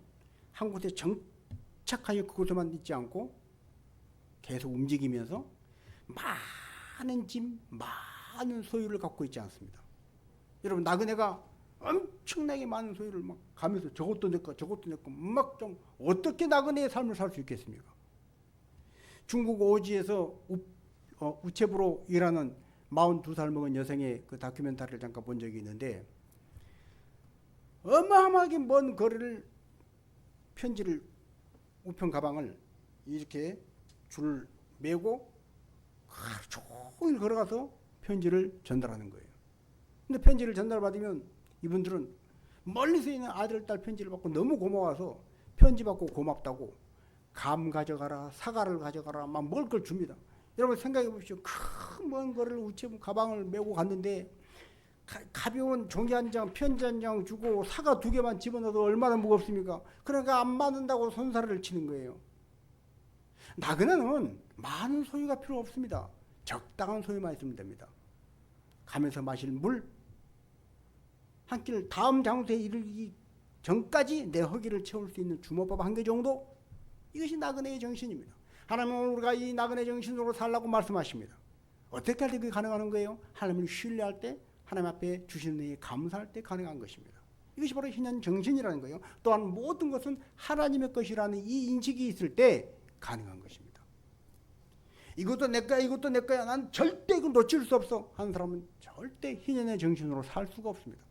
한 곳에 정착하여 그곳에만 있지 않고 계속 움직이면서 많은 짐, 많은 소유를 갖고 있지 않습니다. 여러분, 나그네가 엄청나게 많은 소유를 막 가면서 저것도 내 거, 저것도 내 거, 막 좀 어떻게 나그네의 삶을 살 수 있겠습니까? 중국 오지에서 우체부로 일하는 42살 먹은 여성의 그 다큐멘터리를 잠깐 본 적이 있는데, 어마어마하게 먼 거리를 편지를, 우편 가방을 이렇게 줄 메고 하루 종일 걸어가서 편지를 전달하는 거예요. 근데 편지를 전달받으면 이분들은 멀리서 있는 아들, 딸 편지를 받고 너무 고마워서 편지 받고 고맙다고 감 가져가라, 사과를 가져가라, 막 먹을 걸 줍니다. 여러분 생각해 보십시오. 큰 먼 거리를 우체부 가방을 메고 갔는데 가벼운 종이 한 장, 편지 한 장 주고 사과 2개만 집어넣어도 얼마나 무겁습니까? 그러니까 안 맞는다고 손사래를 치는 거예요. 나그네는 많은 소유가 필요 없습니다. 적당한 소유만 있으면 됩니다. 가면서 마실 물, 한 끼를 다음 장소에 이르기 전까지 내 허기를 채울 수 있는 주먹밥 1개 정도, 이것이 나그네의 정신입니다. 하나님은 우리가 이 나그네 정신으로 살라고 말씀하십니다. 어떻게 할 때 그게 가능한 거예요? 하나님을 신뢰할 때, 하나님 앞에 주시는 일에 감사할 때 가능한 것입니다. 이것이 바로 희년 정신이라는 거예요. 또한 모든 것은 하나님의 것이라는 이 인식이 있을 때 가능한 것입니다. 이것도 내 거야, 이것도 내 거야, 난 절대 이거 놓칠 수 없어 하는 사람은 절대 희년의 정신으로 살 수가 없습니다.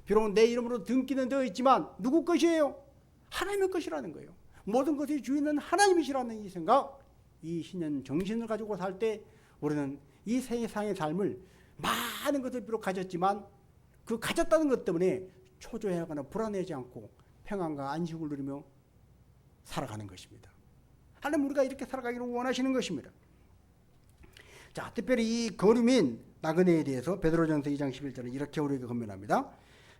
비록 내 이름으로 등기는 되어 있지만 누구 것이에요? 하나님의 것이라는 거예요. 모든 것의 주인은 하나님이시라는 이 생각, 이 희년 정신을 가지고 살 때 우리는 이 세상의 삶을 많은 것을 비록 가졌지만 그 가졌다는 것 때문에 초조해하거나 불안해하지 않고 평안과 안식을 누리며 살아가는 것입니다. 하나님 우리가 이렇게 살아가기를 원하시는 것입니다. 자, 특별히 이 거류민 나그네에 대해서 베드로전서 2장 11절은 이렇게 우리에게 권면합니다.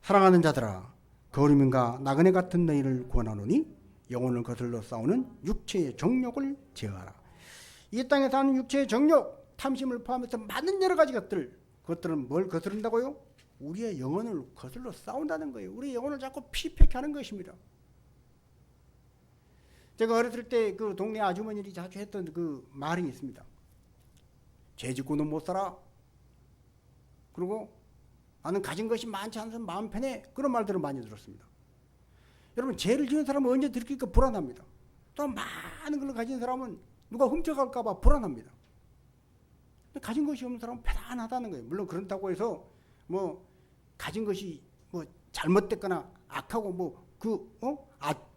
사랑하는 자들아, 거류민과 나그네 같은 너희를 권하노니 영혼을 거슬러 싸우는 육체의 정욕을 제어하라. 이 땅에서 하는 육체의 정욕, 탐심을 포함해서 많은 여러 가지 그것들은 뭘 거스른다고요? 우리의 영혼을 거슬러 싸운다는 거예요. 우리의 영혼을 자꾸 피폐케 하는 것입니다. 제가 어렸을 때 그 동네 아주머니들이 자주 했던 그 말이 있습니다. 죄 짓고는 못 살아. 그리고 나는 가진 것이 많지 않아서 마음 편해. 그런 말들을 많이 들었습니다. 여러분, 죄를 지은 사람은 언제 들킬까 불안합니다. 또 많은 걸 가진 사람은 누가 훔쳐갈까 봐 불안합니다. 근데 가진 것이 없는 사람은 편안하다는 거예요. 물론 그렇다고 해서 뭐 가진 것이 뭐 잘못됐거나 악하고 뭐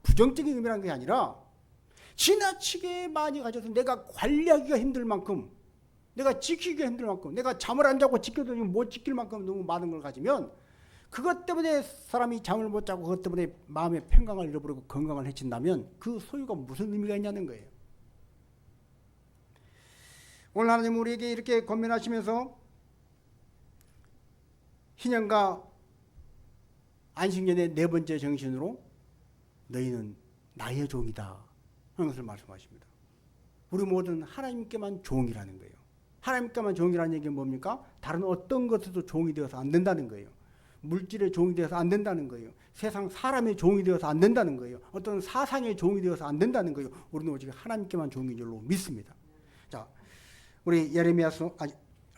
부정적인 의미라는 게 아니라 지나치게 많이 가져서 내가 관리하기가 힘들 만큼, 내가 지키기가 힘들 만큼, 내가 잠을 안 자고 지켜도 못 지킬 만큼 너무 많은 걸 가지면 그것 때문에 사람이 잠을 못 자고 그것 때문에 마음의 평강을 잃어버리고 건강을 해친다면 그 소유가 무슨 의미가 있냐는 거예요. 오늘 하나님 우리에게 이렇게 권면하시면서 희년과 안식년의 네 번째 정신으로 너희는 나의 종이다 하는 것을 말씀하십니다. 우리 모두는 하나님께만 종이라는 거예요. 하나님께만 종이라는 얘기는 뭡니까? 다른 어떤 것에도 종이 되어서 안 된다는 거예요. 물질의 종이 되어서 안 된다는 거예요. 세상 사람의 종이 되어서 안 된다는 거예요. 어떤 사상의 종이 되어서 안 된다는 거예요. 우리는 오직 하나님께만 종인 줄로 믿습니다. 자, 우리 레위기에서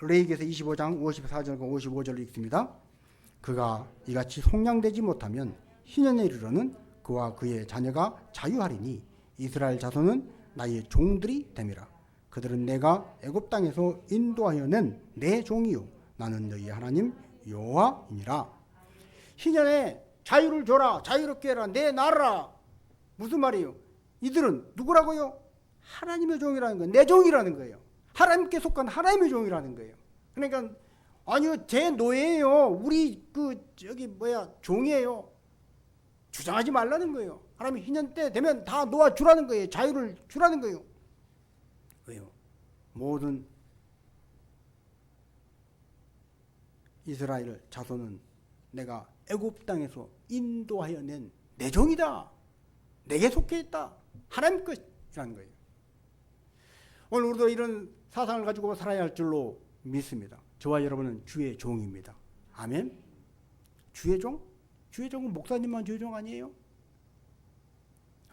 25장 54절과 55절을 읽습니다. 그가 이같이 속량되지 못하면 희년에 이르러는 그와 그의 자녀가 자유하리니 이스라엘 자손은 나의 종들이 됨이라. 그들은 내가 애굽 땅에서 인도하여 낸 내 종이요 나는 너희 하나님 여호와이니라. 희년에 자유를 줘라, 자유롭게 해라, 내 나라라. 무슨 말이에요? 이들은 누구라고요? 하나님의 종이라는 거예요. 내 종이라는 거예요. 하나님께 속한 하나님의 종이라는 거예요. 그러니까 아니요, 제 노예예요. 우리 종이에요. 주장하지 말라는 거예요. 하나님이 희년 때 되면 다 놓아 주라는 거예요. 자유를 주라는 거예요. 왜요? 모든 이스라엘 자손은 내가 애굽 땅에서 인도하여 낸 내 종이다. 내게 속해 있다. 하나님 것이라는 거예요. 오늘 우리도 이런 사상을 가지고 살아야 할 줄로 믿습니다. 저와 여러분은 주의 종입니다. 아멘. 주의 종? 주의 종은 목사님만 주의 종 아니에요?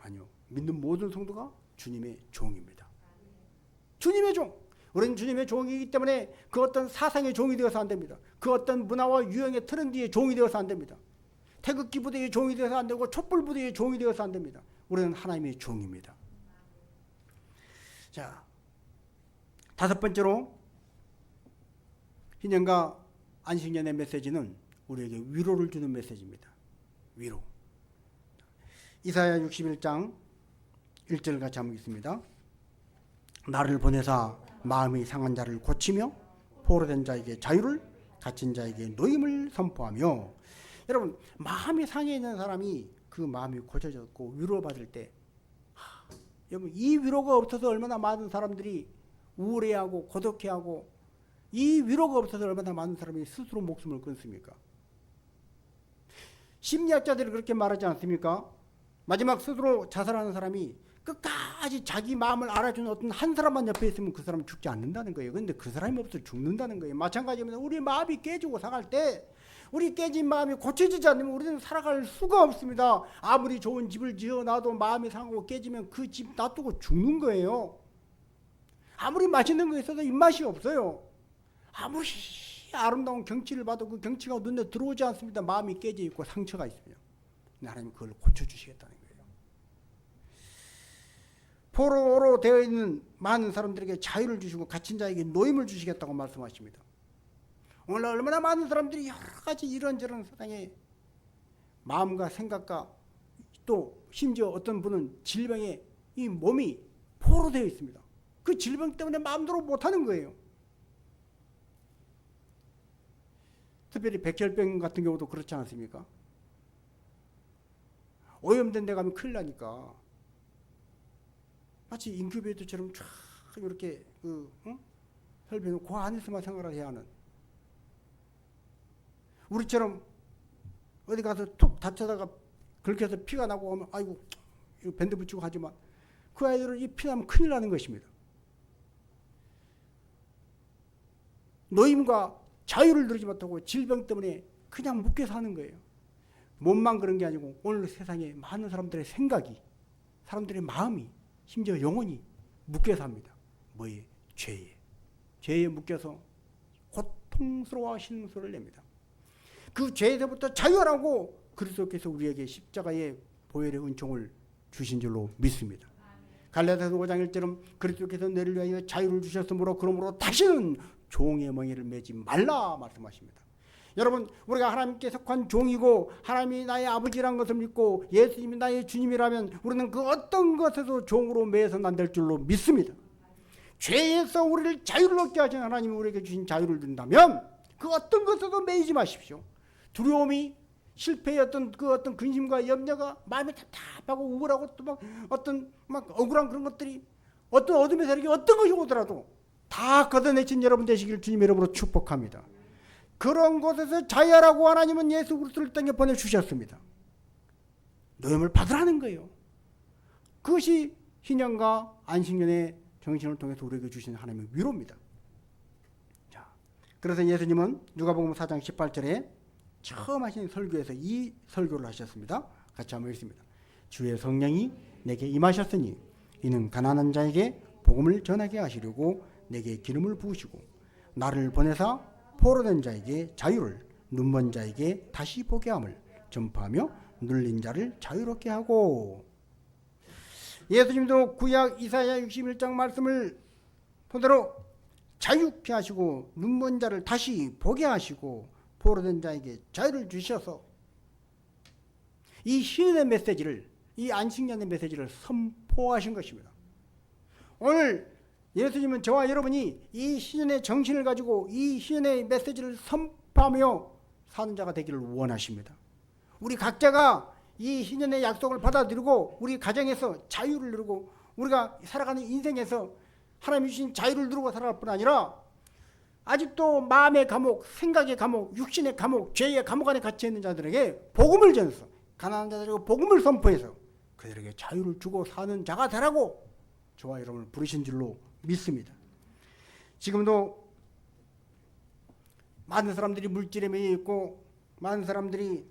아니요. 믿는 모든 성도가 주님의 종입니다. 주님의 종. 우리는 주님의 종이기 때문에 그 어떤 사상의 종이 되어서 안 됩니다. 그 어떤 문화와 유형의 트렌드의 종이 되어서 안 됩니다. 태극기 부대의 종이 되어서 안 되고 촛불 부대의 종이 되어서 안 됩니다. 우리는 하나님의 종입니다. 자, 다섯 번째로 희년과 안식년의 메시지는 우리에게 위로를 주는 메시지입니다. 위로. 이사야 61장 1절 같이 한번 읽습니다. 나를 보내사 마음이 상한 자를 고치며 포로된 자에게 자유를, 갇힌 자에게 노임을 선포하며. 여러분, 마음이 상해 있는 사람이 그 마음이 고쳐졌고 위로받을 때, 여러분, 이 위로가 없어서 얼마나 많은 사람들이 우울해하고 고독해하고, 이 위로가 없어서 얼마나 많은 사람이 스스로 목숨을 끊습니까? 심리학자들이 그렇게 말하지 않습니까? 마지막 스스로 자살하는 사람이 끝까지 자기 마음을 알아주는 어떤 한 사람만 옆에 있으면 그 사람은 죽지 않는다는 거예요. 그런데 그 사람이 없어서 죽는다는 거예요. 마찬가지입니다. 우리 마음이 깨지고 상할 때, 우리 깨진 마음이 고쳐지지 않으면 우리는 살아갈 수가 없습니다. 아무리 좋은 집을 지어놔도 마음이 상하고 깨지면 그 집 놔두고 죽는 거예요. 아무리 맛있는 거 있어도 입맛이 없어요. 아무리 아름다운 경치를 봐도 그 경치가 눈에 들어오지 않습니다. 마음이 깨져 있고 상처가 있으면. 하나님 그걸 고쳐주시겠다는 거예요. 포로로 되어 있는 많은 사람들에게 자유를 주시고 갇힌 자에게 노임을 주시겠다고 말씀하십니다. 오늘 얼마나 많은 사람들이 여러 가지 이런저런 세상에 마음과 생각과 또 심지어 어떤 분은 질병에 이 몸이 포로되어 있습니다. 그 질병 때문에 마음대로 못하는 거예요. 특별히 백혈병 같은 경우도 그렇지 않습니까? 오염된 데 가면 큰일 나니까 마치 인큐베이터처럼 쫙 이렇게 혈변을 그 안에서만 생활을 해야 하는, 우리처럼 어디 가서 툭 다쳐다가 긁혀서 피가 나고 하면 아이고 이거 밴드 붙이고 하지만 그 아이들은 이 피 나면 큰일 나는 것입니다. 노임과 자유를 누리지 못하고 질병 때문에 그냥 묶여 사는 거예요. 몸만 그런 게 아니고 오늘 세상에 많은 사람들의 생각이, 사람들의 마음이, 심지어 영혼이 묶여 삽니다. 뭐에? 죄에. 죄에 묶여서 고통스러워 하시는 소리를 냅니다. 그 죄에서부터 자유하라고 그리스도께서 우리에게 십자가의 보혈의 은총을 주신 줄로 믿습니다. 갈라디아서 5장 1절은 그리스도께서 너를 위하여 자유를 주셨으므로 그러므로 다시는 종의 멍에를 매지 말라 말씀하십니다. 여러분, 우리가 하나님께 속한 종이고 하나님이 나의 아버지라는 것을 믿고 예수님이 나의 주님이라면 우리는 그 어떤 것에도 종으로 매여서는 안 될 줄로 믿습니다. 죄에서 우리를 자유를 얻게 하신 하나님이 우리에게 주신 자유를 준다면 그 어떤 것에도 매이지 마십시오. 두려움이, 실패의 어떤 근심과 염려가 마음이 답답하고 우울하고 또 막 어떤 막 억울한 그런 것들이, 어떤 어둠의 세력이 어떤 것이 오더라도 다 걷어내신 여러분 되시길 주님 이름으로 축복합니다. 그런 곳에서 자유하라고 하나님은 예수 그리스도를 땅에 보내주셨습니다. 노임을 받으라는 거예요. 그것이 희년과 안식년의 정신을 통해서 우리에게 주신 하나님의 위로입니다. 자, 그래서 예수님은 누가복음 4장 18절에 처음 하신 설교에서 이 설교를 하셨습니다. 같이 한번 읽습니다. 주의 성령이 내게 임하셨으니 이는 가난한 자에게 복음을 전하게 하시려고 내게 기름을 부으시고 나를 보내사 포로된 자에게 자유를, 눈먼 자에게 다시 보게 함을 전파하며 눌린 자를 자유롭게 하고. 예수님도 구약 이사야 61장 말씀을 토대로 자유케 하시고 눈먼 자를 다시 보게 하시고 포로된 자에게 자유를 주셔서 이 신의 메시지를, 이 안식년의 메시지를 선포하신 것입니다. 오늘 예수님은 저와 여러분이 이 신년의 정신을 가지고 이 신년의 메시지를 선포하며 사는 자가 되기를 원하십니다. 우리 각자가 이 신년의 약속을 받아들이고 우리 가정에서 자유를 누리고 우리가 살아가는 인생에서 하나님이 주신 자유를 누리고 살아갈 뿐 아니라 아직도 마음의 감옥, 생각의 감옥, 육신의 감옥, 죄의 감옥 안에 갇혀 있는 자들에게 복음을 전해서, 가난한 자들에게 복음을 선포해서 그들에게 자유를 주고 사는 자가 되라고 저와 여러분을 부르신 줄로 믿습니다. 지금도 많은 사람들이 물질에 매여 있고 많은 사람들이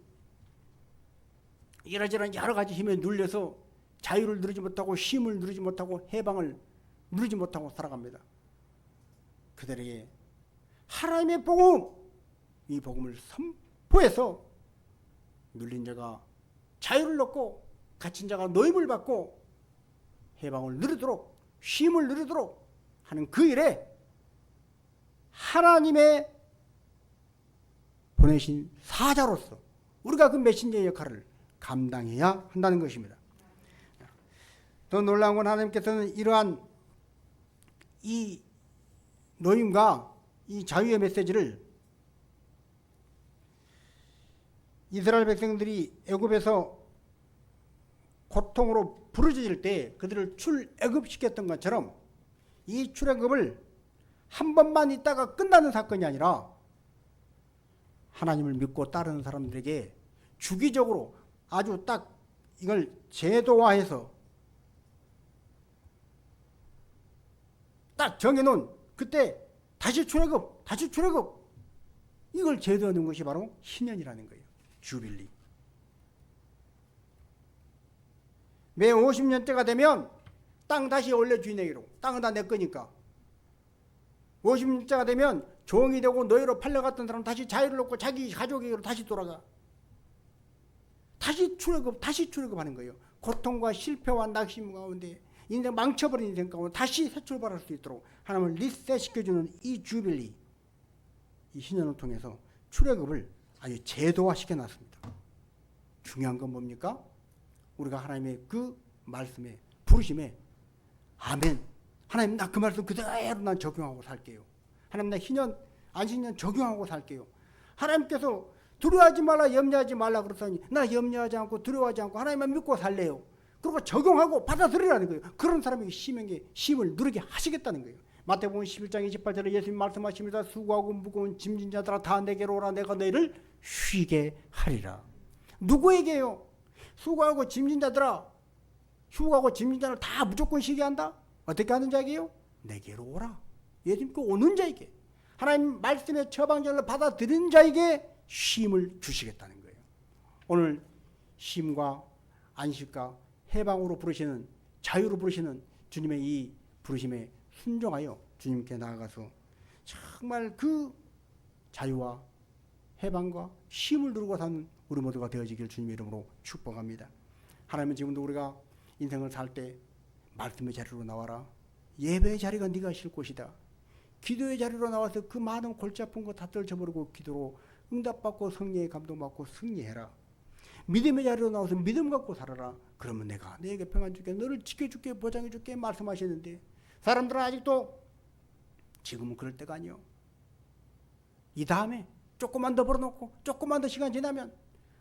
이러저런 여러 가지 힘에 눌려서 자유를 누리지 못하고 쉼을 누리지 못하고 해방을 누리지 못하고 살아갑니다. 그들에게 하나님의 복음, 이 복음을 선포해서 눌린 자가 자유를 얻고 갇힌 자가 노임을 받고 해방을 누리도록, 쉼을 누리도록 하는 그 일에 하나님의 보내신 사자로서 우리가 그 메신저의 역할을 감당해야 한다는 것입니다. 더 놀라운 건 하나님께서는 이러한 이 노임과 이 자유의 메시지를 이스라엘 백성들이 애굽에서 고통으로 부르짖을 때 그들을 출애굽시켰던 것처럼 이 출애굽을 한 번만 있다가 끝나는 사건이 아니라 하나님을 믿고 따르는 사람들에게 주기적으로 아주 딱 이걸 제도화해서 딱 정해놓은 그때 다시 출애굽, 다시 출애굽, 이걸 제도하는 것이 바로 신년이라는 거예요. 주빌리. 매 50년째가 되면 땅 다시 원래 주인에게로, 땅은 다 내 거니까 50년째가 되면 종이 되고 노예로 팔려갔던 사람 다시 자유를 얻고 자기 가족에게로 다시 돌아가. 다시 출애굽하는 거예요. 고통과 실패와 낙심 가운데 인생 망쳐버린 인생 가운데 다시 새 출발할 수 있도록 하나님을 리셋시켜주는 이 주빌리, 이 신년을 통해서 출애굽을 아주 제도화시켜 놨습니다. 중요한 건 뭡니까? 우리가 하나님의 그 말씀에, 부르심에 아멘, 하나님 나 그 말씀 그대로 난 적용하고 살게요. 하나님 나 희년, 안식년 적용하고 살게요. 하나님께서 두려워하지 말라, 염려하지 말라 그러더니 나 염려하지 않고 두려워하지 않고 하나님만 믿고 살래요. 그리고 적용하고 받아들이라는 거예요. 그런 사람에게 쉼을 누리게 하시겠다는 거예요. 마태복음 11장 28절에 예수님 말씀하십니다. 수고하고 무거운 짐진 자들아 다 내게로 오라, 내가 너희를 쉬게 하리라. 누구에게요? 수고하고 짐진 자들아, 휴가하고 짐진 자를 다 무조건 쉬게 한다? 어떻게 하는 자에게요? 내게로 오라. 예수님께 오는 자에게, 하나님 말씀의 처방전을 받아들이는 자에게 쉼을 주시겠다는 거예요. 오늘 쉼과 안식과 해방으로 부르시는, 자유로 부르시는 주님의 이 부르심에 순종하여 주님께 나아가서 정말 그 자유와 해방과 쉼을 누리고 사는 우리 모두가 되어지길 주님의 이름으로 축복합니다. 하나님은 지금도 우리가 인생을 살 때 말씀의 자리로 나와라. 예배의 자리가 네가 쉴 곳이다. 기도의 자리로 나와서 그 많은 골치 아픈 거 다 떨쳐버리고 기도로 응답받고 성령의 감동받고 승리해라. 믿음의 자리로 나와서 믿음 갖고 살아라. 그러면 내가 너에게 평안 줄게, 너를 지켜줄게, 보장해줄게 말씀하시는데 사람들은 아직도 지금은 그럴 때가 아니요. 이 다음에 조금만 더 벌어놓고 조금만 더 시간 지나면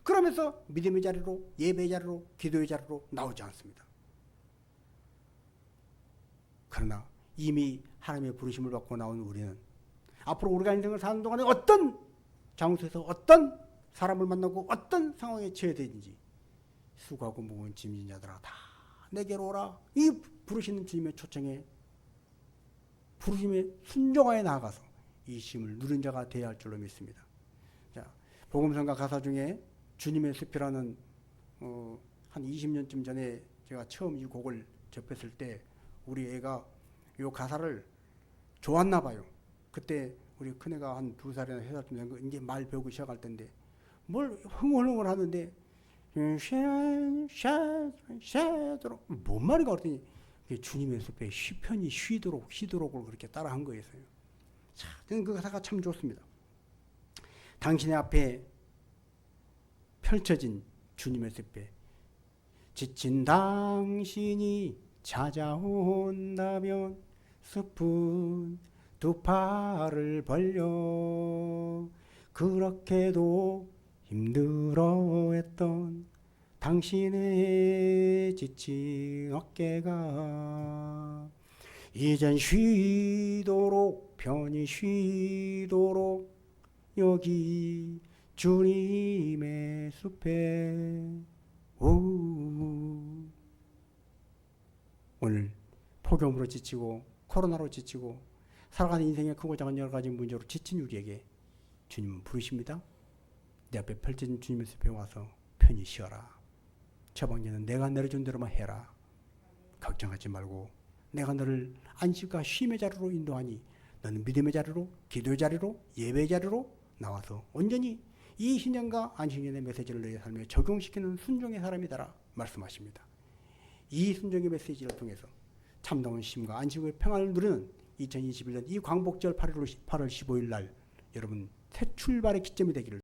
그러면서 믿음의 자리로, 예배의 자리로, 기도의 자리로 나오지 않습니다. 그러나 이미 하나님의 부르심을 받고 나온 우리는 앞으로 우리가 인생을 사는 동안에 어떤 장소에서 어떤 사람을 만나고 어떤 상황에 처해야 되는지 수고하고 무거운 짐진 자들아 다 내게로 오라. 이 부르시는 주님의 초청에 부르심에 순종하여 나아가서 이 쉼을 누린 자가 되어야 할 줄로 믿습니다. 자, 복음성가 가사 중에 주님의 숲이라는 한 20년쯤 전에 제가 처음 이 곡을 접했을 때 우리 애가 이 가사를 좋았나 봐요. 그때 우리 큰애가 한 2살이나 3살쯤 된 거 이제 말 배우고 시작할 텐데 뭘 흥얼흥얼 하는데 샤도록 뭔 말인가 그랬더니 주님의 숲에 편히 쉬도록을 그렇게 따라한 거였어요. 자, 저는 그 가사가 참 좋습니다. 당신의 앞에 펼쳐진 주님의 숲에 지친 당신이 찾아온다면 숲은 두 팔을 벌려 그렇게도 힘들어했던 당신의 지친 어깨가 이젠 쉬도록 편히 쉬도록 여기 주님의 숲에 오늘 폭염으로 지치고 코로나로 지치고 살아가는 인생의 크고 작은 여러 가지 문제로 지친 우리에게 주님은 부르십니다. 내 앞에 펼쳐진 주님의 숲에 와서 편히 쉬어라. 처방전은 내가 내려준 대로만 해라. 걱정하지 말고 내가 너를 안식과 쉼의 자리로 인도하니 너는 믿음의 자리로, 기도의 자리로, 예배의 자리로 나와서 온전히 이 신령과 안식년의 메시지를 너의 삶에 적용시키는 순종의 사람이다라 말씀하십니다. 이 순종의 메시지를 통해서 참다운 쉼과 안식의 평안을 누리는 2021년 이 광복절 8월 15일 날 여러분 새 출발의 기점이 되기를